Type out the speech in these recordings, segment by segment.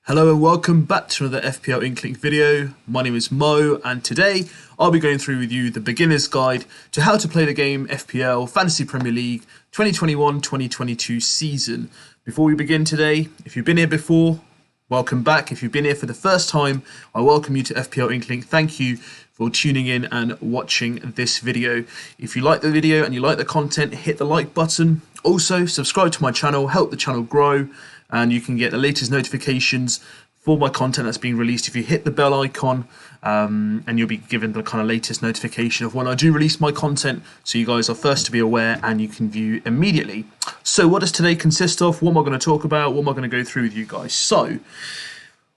Hello and welcome back to another FPL INKLING video. My name is Mo and today I'll be going through with you the beginner's guide to how to play the game FPL Fantasy Premier League 2021-2022 season. Before we begin today, if you've been here before, welcome back. If you've been here for the first time, I welcome you to FPL INKLING. Thank you for tuning in and watching this video. If you like the video and you like the content, hit the like button. Also, subscribe to my channel, help the channel grow, and you can get the latest notifications for my content that's being released if you hit the bell icon, and you'll be given the kind of latest notification of when I do release my content, so you guys are first to be aware and you can view immediately. So what does today consist of? What am I going to talk about? What am I going to go through with you guys? So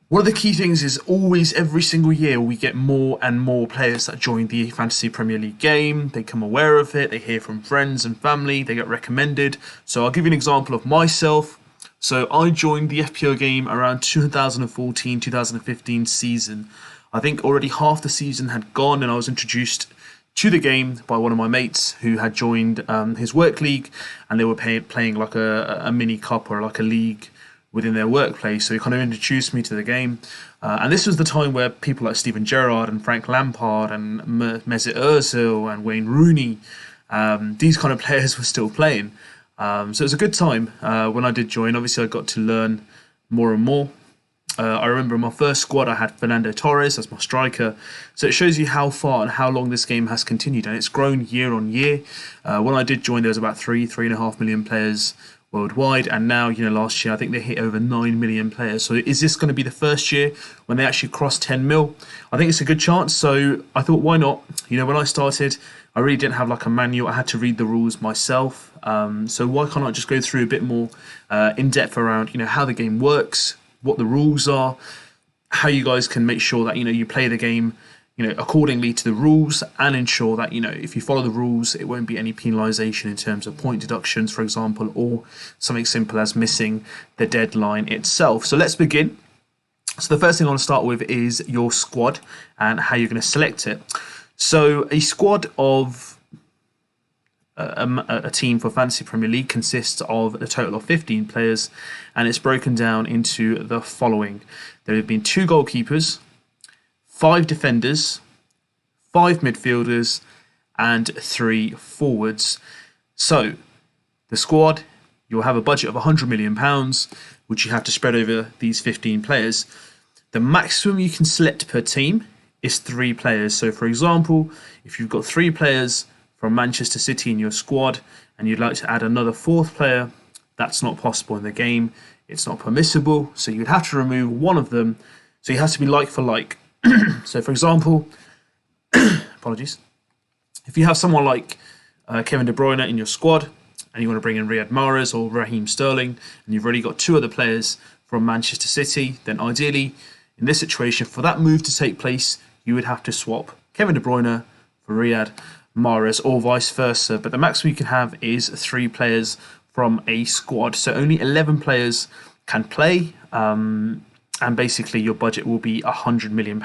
one of the key things is always every single year we get more and more players that join the Fantasy Premier League game. They become aware of it, they hear from friends and family, they get recommended. So I'll give you an example of myself. So I joined the FPL game around 2014-2015 season. I think already half the season had gone and I was introduced to the game by one of my mates who had joined his work league, and they were playing like a mini cup or like a league within their workplace. So he kind of introduced me to the game. And this was the time where people like Steven Gerrard and Frank Lampard and Mesut Ozil and Wayne Rooney, these kind of players were still playing. So it was a good time when I did join. Obviously, I got to learn more and more. I remember in my first squad, I had Fernando Torres as my striker. So it shows you how far and how long this game has continued. And it's grown year on year. When I did join, there was about 3.5 million players worldwide. And now, last year, I think they hit over 9 million players. So is this going to be the first year when they actually cross 10 mil? I think it's a good chance. So I thought, why not? When I started, I really didn't have like a manual. I had to read the rules myself. So why can't I just go through a bit more in depth around, how the game works, what the rules are, how you guys can make sure that, you play the game, accordingly to the rules, and ensure that, if you follow the rules, it won't be any penalisation in terms of point deductions, for example, or something simple as missing the deadline itself. So let's begin. So the first thing I want to start with is your squad and how you're going to select it. So a squad of a team for Fantasy Premier League consists of a total of 15 players, and it's broken down into the following. There have been 2 goalkeepers, 5 defenders, 5 midfielders, and 3 forwards. So the squad, you'll have a budget of £100 million, which you have to spread over these 15 players. The maximum you can select per team is 3 players. So for example, if you've got 3 players from Manchester City in your squad and you'd like to add another 4th player, that's not possible in the game. It's not permissible. So you'd have to remove one of them. So it has to be like for like. So for example, apologies. If you have someone like Kevin De Bruyne in your squad and you want to bring in Riyad Mahrez or Raheem Sterling, and you've already got 2 other players from Manchester City, then ideally in this situation, for that move to take place, you would have to swap Kevin De Bruyne for Riyad Mahrez or vice versa. But the maximum you can have is 3 players from a squad. So only 11 players can play. And basically your budget will be £100 million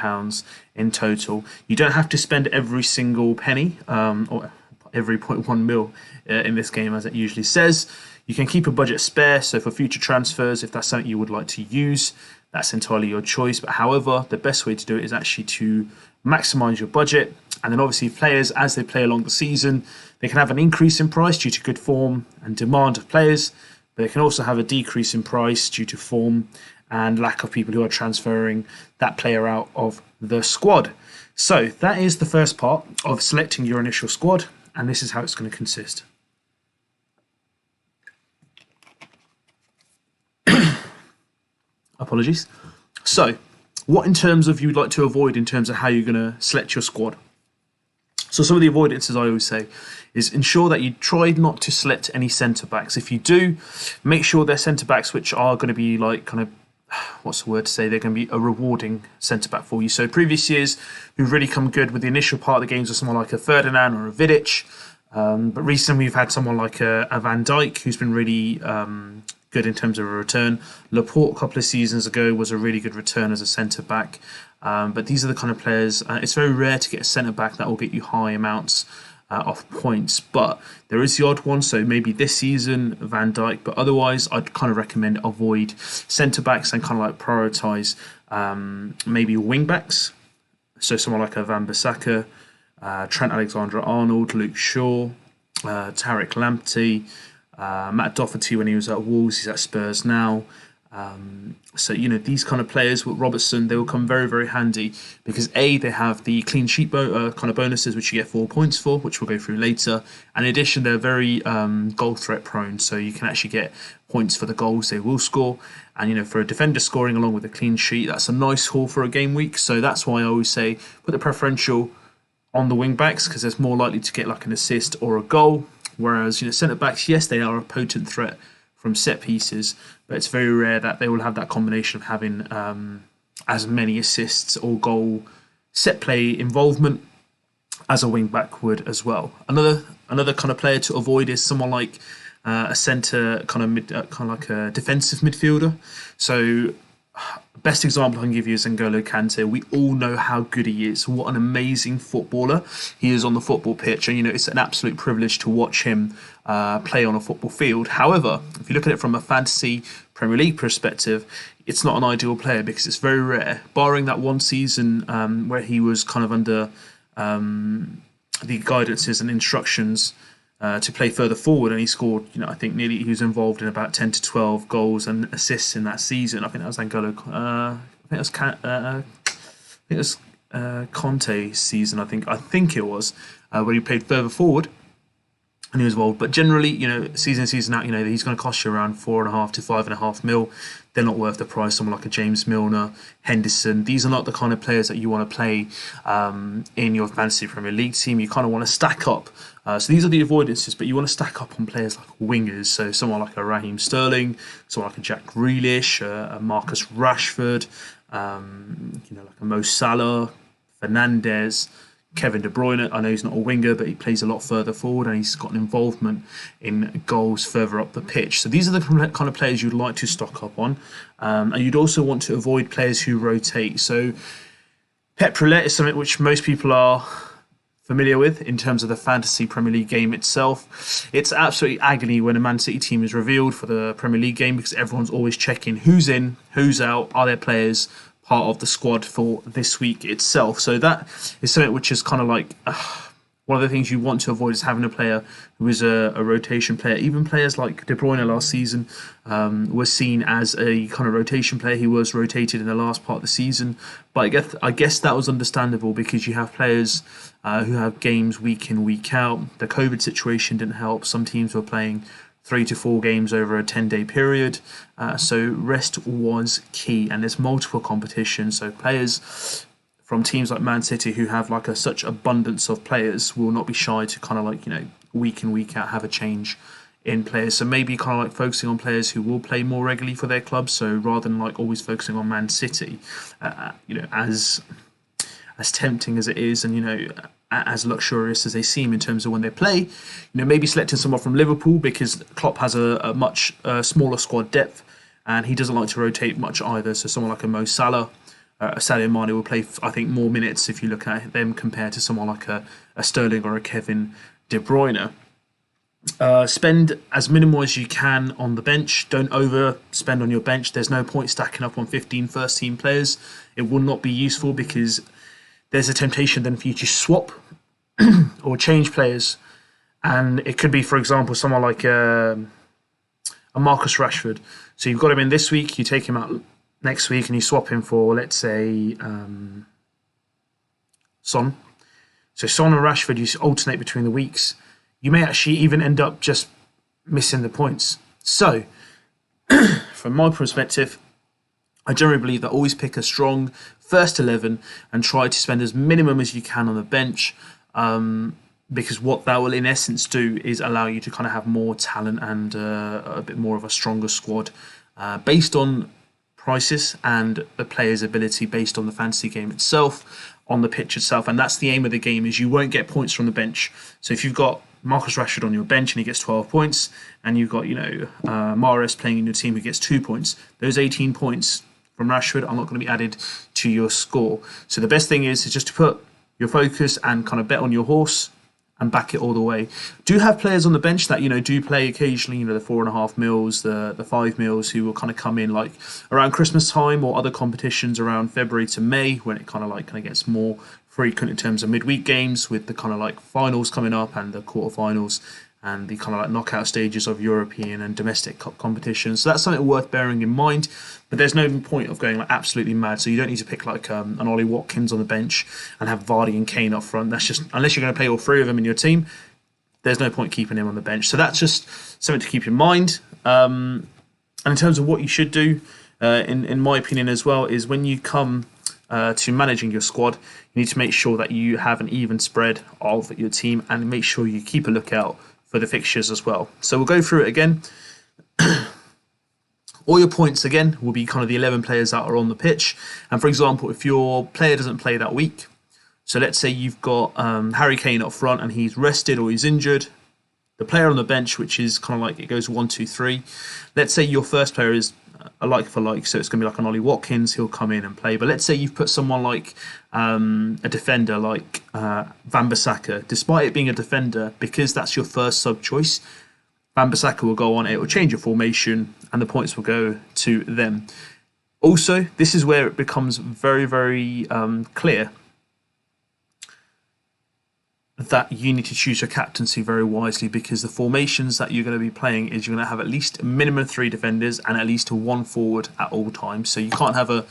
in total. You don't have to spend every single penny or every 0.1 mil in this game, as it usually says. You can keep a budget spare, so for future transfers, if that's something you would like to use, that's entirely your choice. But however, the best way to do it is actually to maximise your budget. And then obviously players, as they play along the season, they can have an increase in price due to good form and demand of players, but they can also have a decrease in price due to form and lack of people who are transferring that player out of the squad. So that is the first part of selecting your initial squad, and this is how it's going to consist. Apologies. So what in terms of you'd like to avoid in terms of how you're going to select your squad? So some of the avoidances I always say is ensure that you try not to select any centre-backs. If you do, make sure they're centre-backs which are going to be like kind of, what's the word to say, they're going to be a rewarding centre-back for you. So previous years who've really come good with the initial part of the games are someone like a Ferdinand or a Vidic. But recently we've had someone like a Van Dijk who's been really good in terms of a return. Laporte a couple of seasons ago was a really good return as a centre-back. But these are the kind of players, it's very rare to get a centre-back that will get you high amounts off points, but there is the odd one. So maybe this season Van Dijk, but otherwise I'd kind of recommend avoid centre backs and kind of like prioritise maybe wing backs. So someone like a Van Bissaka, Trent Alexander-Arnold, Luke Shaw, Tarek Lamptey, Matt Doherty when he was at Wolves, he's at Spurs now. So, these kind of players with Robertson, they will come very, very handy because A, they have the clean sheet kind of bonuses, which you get 4 points for, which we'll go through later. And in addition, they're very goal threat prone, so you can actually get points for the goals they will score. And, for a defender scoring along with a clean sheet, that's a nice haul for a game week. So that's why I always say put the preferential on the wing backs because there's more likely to get like an assist or a goal. Whereas, centre backs, yes, they are a potent threat from set pieces, but it's very rare that they will have that combination of having as many assists or goal set play involvement as a wing back would as well. Another kind of player to avoid is someone like a centre kind of like a defensive midfielder. So best example I can give you is N'Golo Kante. We all know how good he is. What an amazing footballer he is on the football pitch. And, it's an absolute privilege to watch him play on a football field. However, if you look at it from a fantasy Premier League perspective, it's not an ideal player because it's very rare. Barring that one season where he was kind of under the guidances and instructions to play further forward, and he scored, I think he was involved in about 10 to 12 goals and assists in that season. I think that was N'Golo. I think it was Conte's season. I think it was where he played further forward and he was involved. But generally, season out, he's going to cost you around 4.5 to 5.5 mil. They're not worth the price. Someone like a James Milner, Henderson, these are not the kind of players that you want to play in your fantasy Premier League team. You kind of want to stack up. So these are the avoidances, but you want to stack up on players like wingers. So someone like a Raheem Sterling, someone like a Jack Grealish, a Marcus Rashford, like a Mo Salah, Fernandes, Kevin De Bruyne. I know he's not a winger, but he plays a lot further forward and he's got an involvement in goals further up the pitch. So these are the kind of players you'd like to stock up on. And you'd also want to avoid players who rotate. So Pep Roulette is something which most people are familiar with in terms of the fantasy Premier League game itself. It's absolutely agony when a Man City team is revealed for the Premier League game because everyone's always checking who's in, who's out, are there players part of the squad for this week itself. So that is something which is kind of like one of the things you want to avoid is having a player who is a rotation player. Even players like De Bruyne last season was seen as a kind of rotation player. He was rotated in the last part of the season. But I guess that was understandable because you have players who have games week in, week out. The COVID situation didn't help. Some teams were playing 3 to 4 games over a 10-day period. So rest was key. And there's multiple competitions. So players from teams like Man City who have like such abundance of players will not be shy to kind of like, week in, week out have a change in players. So maybe kind of like focusing on players who will play more regularly for their clubs. So rather than like always focusing on Man City, as tempting as it is and, as luxurious as they seem in terms of when they play, maybe selecting someone from Liverpool because Klopp has a much smaller squad depth and he doesn't like to rotate much either. So someone like a Mo Salah, Sadio Mane will play, I think, more minutes if you look at them compared to someone like a Sterling or a Kevin De Bruyne. Spend as minimal as you can on the bench. Don't overspend on your bench. There's no point stacking up on 15 first team players. It will not be useful because there's a temptation then for you to swap or change players. And it could be, for example, someone like a Marcus Rashford. So you've got him in this week, you take him out next week and you swap him for, let's say, Son. So Son and Rashford, you alternate between the weeks. You may actually even end up just missing the points. So, from my perspective, I generally believe that always pick a strong first 11 and try to spend as minimum as you can on the bench, because what that will in essence do is allow you to kind of have more talent and a bit more of a stronger squad based on prices and the player's ability based on the fantasy game itself, on the pitch itself. And that's the aim of the game, is you won't get points from the bench. So if you've got Marcus Rashford on your bench and he gets 12 points, and you've got, Mahrez playing in your team who gets 2 points, those 18 points from Rashford are not going to be added to your score. So the best thing is just to put your focus and kind of bet on your horse and back it all the way. Do have players on the bench that, do play occasionally, the 4.5 mils, the 5 mils, who will kind of come in like around Christmas time or other competitions around February to May, when it kind of gets more frequent in terms of midweek games, with the kind of like finals coming up and the quarterfinals and the kind of like knockout stages of European and domestic cup competitions. So that's something worth bearing in mind. But there's no point of going like absolutely mad. So you don't need to pick like an Ollie Watkins on the bench and have Vardy and Kane up front. That's just, unless you're going to play all three of them in your team, there's no point keeping him on the bench. So that's just something to keep in mind. And in terms of what you should do, in my opinion as well, is when you come to managing your squad, you need to make sure that you have an even spread of your team and make sure you keep a lookout for the fixtures as well. So we'll go through it again. All your points again will be kind of the 11 players that are on the pitch. And for example, if your player doesn't play that week, so let's say you've got Harry Kane up front and he's rested or he's injured, the player on the bench, which is kind of like it goes 1, 2, 3. Let's say your first player is a like for like, so it's going to be like an Ollie Watkins, he'll come in and play. But let's say you've put someone like a defender like Wan-Bissaka. Despite it being a defender, because that's your first sub choice, Wan-Bissaka will go on, it will change your formation, and the points will go to them. Also, this is where it becomes very, very clear that you need to choose your captaincy very wisely, because the formations that you're going to be playing is you're going to have at least a minimum of 3 defenders and at least 1 forward at all times. So you can't have a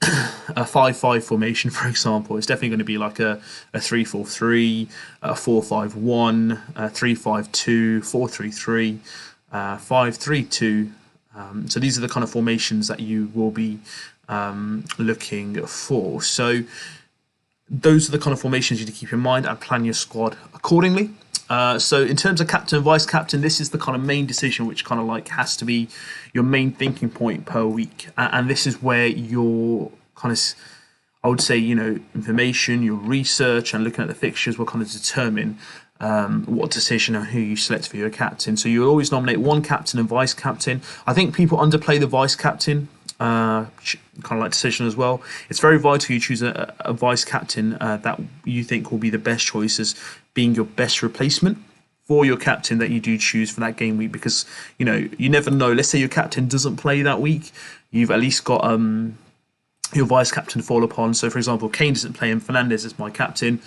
5-5 formation, for example. It's definitely going to be like a 3-4-3, a 4-5-1, a 3-5-2, 4-3-3, 5-3-2. So these are the kind of formations that you will be looking for. So those are the kind of formations you need to keep in mind and plan your squad accordingly. So in terms of captain and vice captain, this is the kind of main decision which kind of like has to be your main thinking point per week. And this is where your kind of, I would say, information, your research and looking at the fixtures will kind of determine what decision and who you select for your captain. So you'll always nominate one captain and vice captain. I think people underplay the vice captain kind of like decision as well. It's very vital you choose a vice captain that you think will be the best choice as being your best replacement for your captain that you do choose for that game week, because you never know. Let's say your captain doesn't play that week, you've at least got your vice captain to fall upon. So for example, Kane doesn't play and Fernandes is my captain.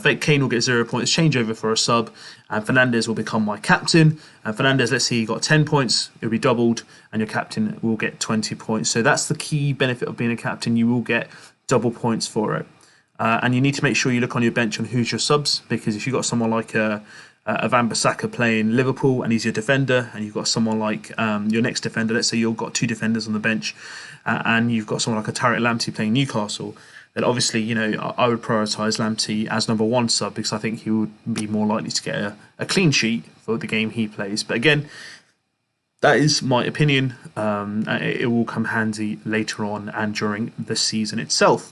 Fake Kane will get 0 points, change over for a sub, and Fernandes will become my captain. And Fernandes, let's say he got 10 points, it'll be doubled, and your captain will get 20 points. So that's the key benefit of being a captain. You will get double points for it. And you need to make sure you look on your bench on who's your subs, because if you've got someone like a Wan-Bissaka playing Liverpool and he's your defender, and you've got someone like your next defender, let's say you've got 2 defenders on the bench, and you've got someone like a Tariq Lamptey playing Newcastle, then obviously, I would prioritise Lamptey as number 1 sub, because I think he would be more likely to get a clean sheet for the game he plays. But again, that is my opinion. It will come handy later on and during the season itself.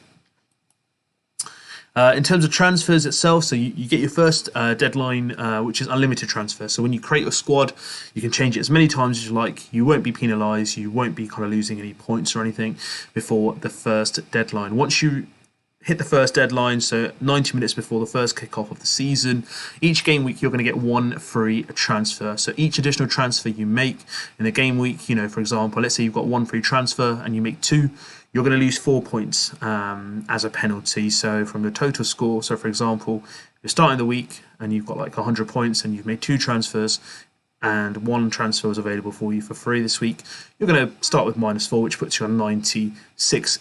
In terms of transfers itself, so you get your first deadline, which is unlimited transfer. So when you create your squad, you can change it as many times as you like. You won't be penalised. You won't be kind of losing any points or anything before the first deadline. Once you hit the first deadline, so 90 minutes before the first kickoff of the season, each game week you're going to get 1 free transfer. So each additional transfer you make in the game week, for example, let's say you've got 1 free transfer and you make 2, you're going to lose 4 points as a penalty. So from the total score, so for example, you're starting the week and you've got like 100 points and you've made 2 transfers and 1 transfer is available for you for free this week, you're going to start with -4, which puts you on 96.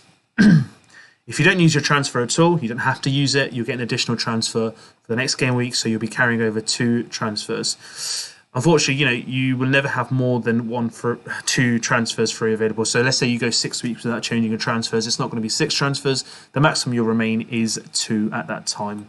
If you don't use your transfer at all, you don't have to use it. You'll get an additional transfer for the next game week, so you'll be carrying over 2 transfers. Unfortunately, you will never have more than 2 transfers free available. So let's say you go 6 weeks without changing your transfers. It's not going to be 6 transfers. The maximum you'll remain is 2 at that time.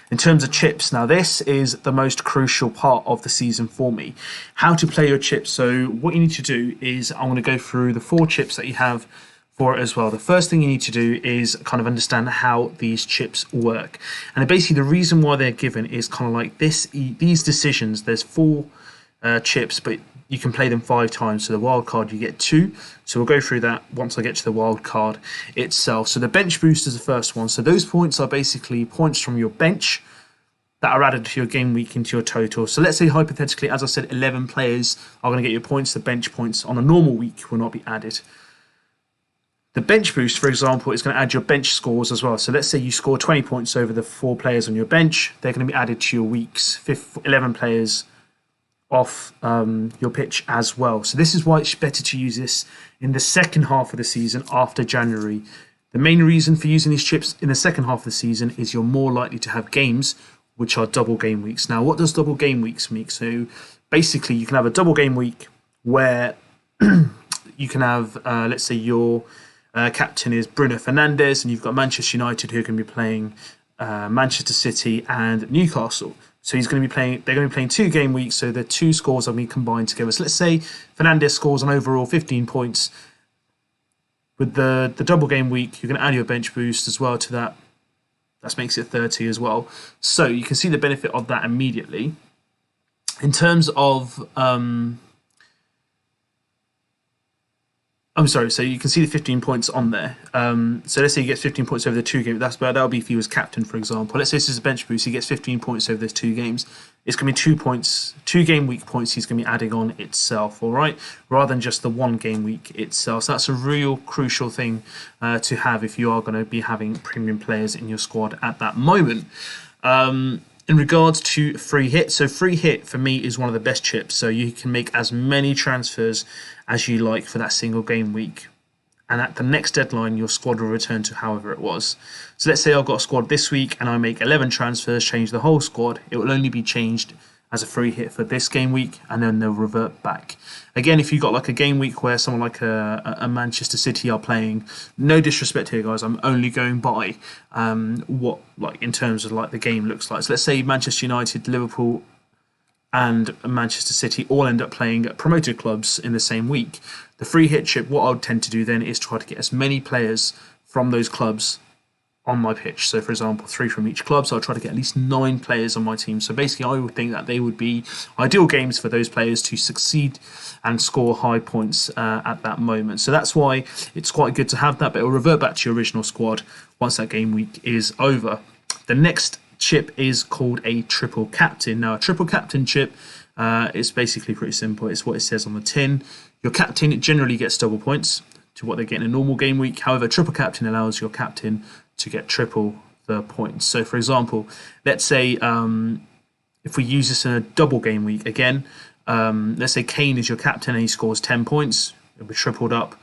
In terms of chips, now this is the most crucial part of the season for me. How to play your chips. So what you need to do is I'm going to go through the 4 chips that you have for it as well. The first thing you need to do is kind of understand how these chips work. And basically the reason why they're given is kind of like this. These decisions, there's 4 chips, but you can play them 5 times. So the wild card, you get 2. So we'll go through that once I get to the wild card itself. So the bench boost is the first one. So those points are basically points from your bench that are added to your game week into your total. So let's say hypothetically, as I said, 11 players are going to get your points. The bench points on a normal week will not be added. The bench boost, for example, is going to add your bench scores as well. So let's say you score 20 points over the 4 players on your bench. They're going to be added to your week's 11 players off your pitch as well. So this is why it's better to use this in the second half of the season after January. The main reason for using these chips in the second half of the season is you're more likely to have games which are double game weeks. Now, what does double game weeks mean? So basically, you can have a double game week where you can have, let's say your captain is Bruno Fernandes, and you've got Manchester United who are going to be playing Manchester City and Newcastle. So he's going to be playing. They're going to be playing 2 game weeks, so the 2 scores are going to be combined together. So let's say Fernandes scores an overall 15 points. With the double game week, you're going to add your bench boost as well to that. That makes it 30 as well. So you can see the benefit of that immediately. In terms of so you can see the 15 points on there. So let's say he gets 15 points over the 2 games. That'll be if he was captain, for example. Let's say this is a bench boost. He gets 15 points over those 2 games. It's going to be 2 points, 2 game week points he's going to be adding on itself, all right? Rather than just the 1 game week itself. So that's a real crucial thing to have if you are going to be having premium players in your squad at that moment. In regards to free hit, so free hit for me is one of the best chips. So you can make as many transfers as you like for that single game week. And at the next deadline, your squad will return to however it was. So let's say I've got a squad this week and I make 11 transfers, change the whole squad. It will only be changed as a free hit for this game week, and then they'll revert back. Again, if you've got like a game week where someone like a Manchester City are playing, no disrespect here, guys, I'm only going by what, like, in terms of like the game looks like. So let's say Manchester United, Liverpool, and Manchester City all end up playing promoted clubs in the same week. The free hit chip, what I would tend to do then is try to get as many players from those clubs on my pitch. So, for example, 3 from each club. So I'll try to get at least 9 players on my team. So basically, I would think that they would be ideal games for those players to succeed and score high points at that moment. So that's why it's quite good to have that, but it'll revert back to your original squad once that game week is over. The next chip is called a triple captain. Now, a triple captain chip is basically pretty simple. It's what it says on the tin. Your captain generally gets double points to what they get in a normal game week. However, triple captain allows your captain to get triple the points. So, for example, let's say if we use this in a double game week again, let's say Kane is your captain and he scores 10 points. It'll be tripled up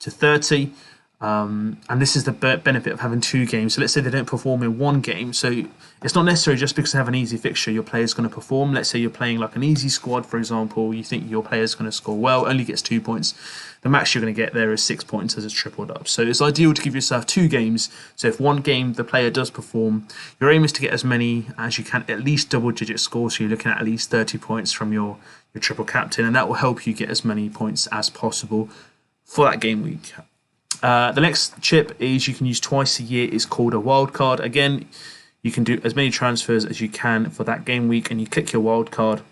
to 30. And this is the benefit of having 2 games. So let's say they don't perform in 1 game. So it's not necessarily just because they have an easy fixture your player's going to perform. Let's say you're playing like an easy squad, for example. You think your player's going to score well, only gets 2 points. The max you're going to get there is 6 points as it's tripled up. So it's ideal to give yourself 2 games. So if 1 game the player does perform, your aim is to get as many as you can, at least double-digit scores. So you're looking at least 30 points from your triple captain, and that will help you get as many points as possible for that game week. The next chip is you can use twice a year. It's called a wildcard. Again, you can do as many transfers as you can for that game week, and you click your wildcard,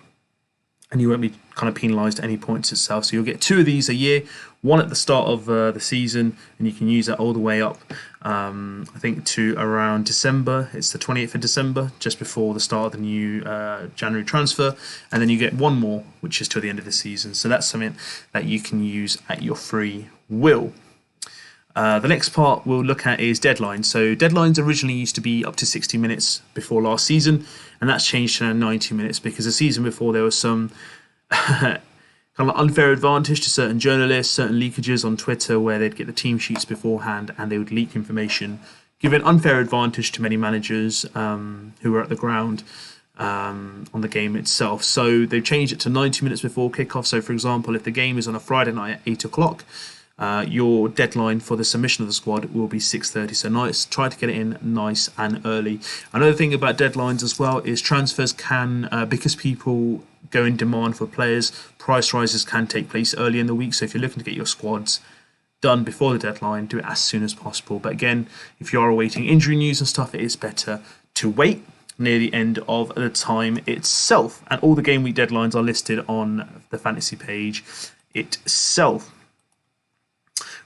and you won't be kind of penalised any points itself. So you'll get 2 of these a year, 1 at the start of the season, and you can use that all the way up, I think, to around December. It's the 28th of December, just before the start of the new January transfer. And then you get 1 more, which is till the end of the season. So that's something that you can use at your free will. The next part we'll look at is deadlines. So deadlines originally used to be up to 60 minutes before last season, and that's changed to 90 minutes because the season before there was some kind of unfair advantage to certain journalists, certain leakages on Twitter where they'd get the team sheets beforehand and they would leak information, giving unfair advantage to many managers who were at the ground on the game itself. So they've changed it to 90 minutes before kickoff. So, for example, if the game is on a Friday night at 8 o'clock, your deadline for the submission of the squad will be 6:30. So try to get it in nice and early. Another thing about deadlines as well is transfers can, because people go in demand for players, price rises can take place early in the week. So if you're looking to get your squads done before the deadline, do it as soon as possible. But again, if you are awaiting injury news and stuff, it is better to wait near the end of the time itself. And all the game week deadlines are listed on the fantasy page itself.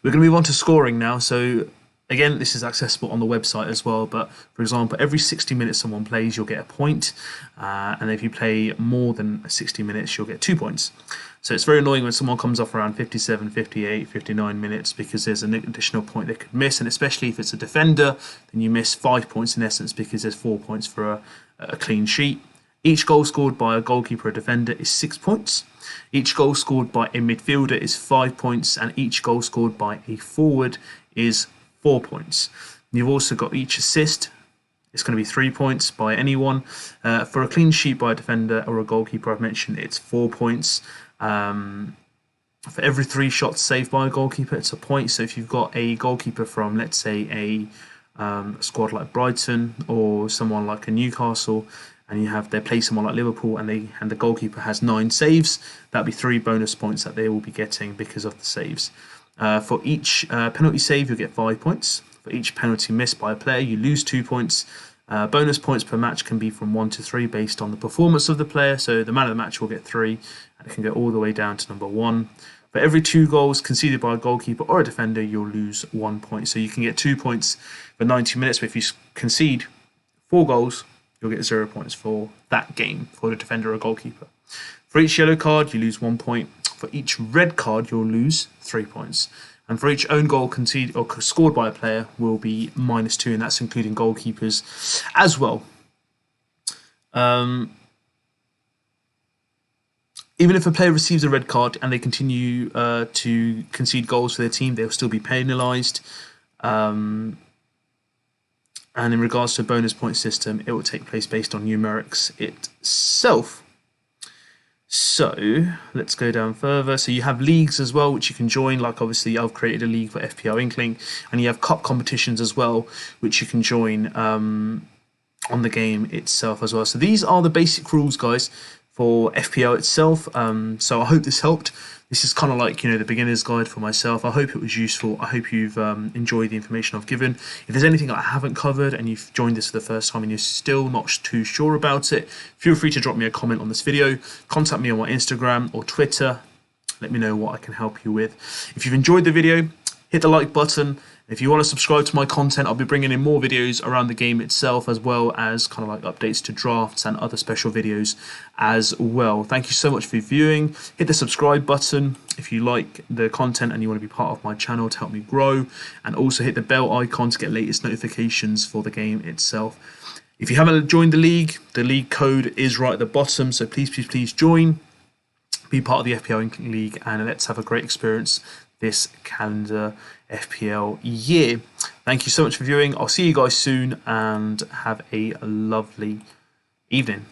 We're going to move on to scoring now. So Again, this is accessible on the website as well, but for example, every 60 minutes someone plays, you'll get a point, and if you play more than 60 minutes, you'll get 2 points. So it's very annoying when someone comes off around 57, 58, 59 minutes because there's an additional point they could miss, and especially if it's a defender, then you miss 5 points in essence because there's 4 points for a clean sheet. Each goal scored by a goalkeeper or defender is 6 points. Each goal scored by a midfielder is 5 points, and each goal scored by a forward is 4 points. You've also got each assist. It's going to be 3 points by anyone. For a clean sheet by a defender or a goalkeeper, I've mentioned it's 4 points. For every 3 shots saved by a goalkeeper, it's a point. So if you've got a goalkeeper from, let's say, a squad like Brighton or someone like a Newcastle, and they play someone like Liverpool, and the goalkeeper has 9 saves, that'll be 3 bonus points that they will be getting because of the saves. For each penalty save, you'll get 5 points. For each penalty missed by a player, you lose 2 points. Bonus points per match can be from 1 to 3 based on the performance of the player. So the man of the match will get 3, and it can go all the way down to number 1. For every 2 goals conceded by a goalkeeper or a defender, you'll lose 1 point. So you can get 2 points for 90 minutes, but if you concede 4 goals, you'll get 0 points for that game for the defender or goalkeeper. For each yellow card, you lose 1 point. For each red card, you'll lose 3 points. And for each own goal conceded or scored by a player will be -2, and that's including goalkeepers as well. Even if a player receives a red card and they continue to concede goals for their team, they'll still be penalised. And in regards to a bonus point system, it will take place based on numerics itself. So let's go down further. So you have leagues as well, which you can join. Like obviously I've created a league for FPL INKLING, and you have cup competitions as well, which you can join on the game itself as well. So these are the basic rules, guys, for FPL itself. So I hope this helped. This is kind of like, the beginner's guide for myself. I hope it was useful. I hope you've enjoyed the information I've given. If there's anything I haven't covered and you've joined this for the first time and you're still not too sure about it, feel free to drop me a comment on this video. Contact me on my Instagram or Twitter. Let me know what I can help you with. If you've enjoyed the video, hit the like button. If you want to subscribe to my content, I'll be bringing in more videos around the game itself, as well as kind of like updates to drafts and other special videos as well. Thank you so much for viewing. Hit the subscribe button if you like the content and you want to be part of my channel to help me grow. And also hit the bell icon to get latest notifications for the game itself. If you haven't joined the league code is right at the bottom. So please join. Be part of the FPL INKLING League, and let's have a great experience this calendar FPL year. Thank you so much for viewing. I'll see you guys soon, and have a lovely evening.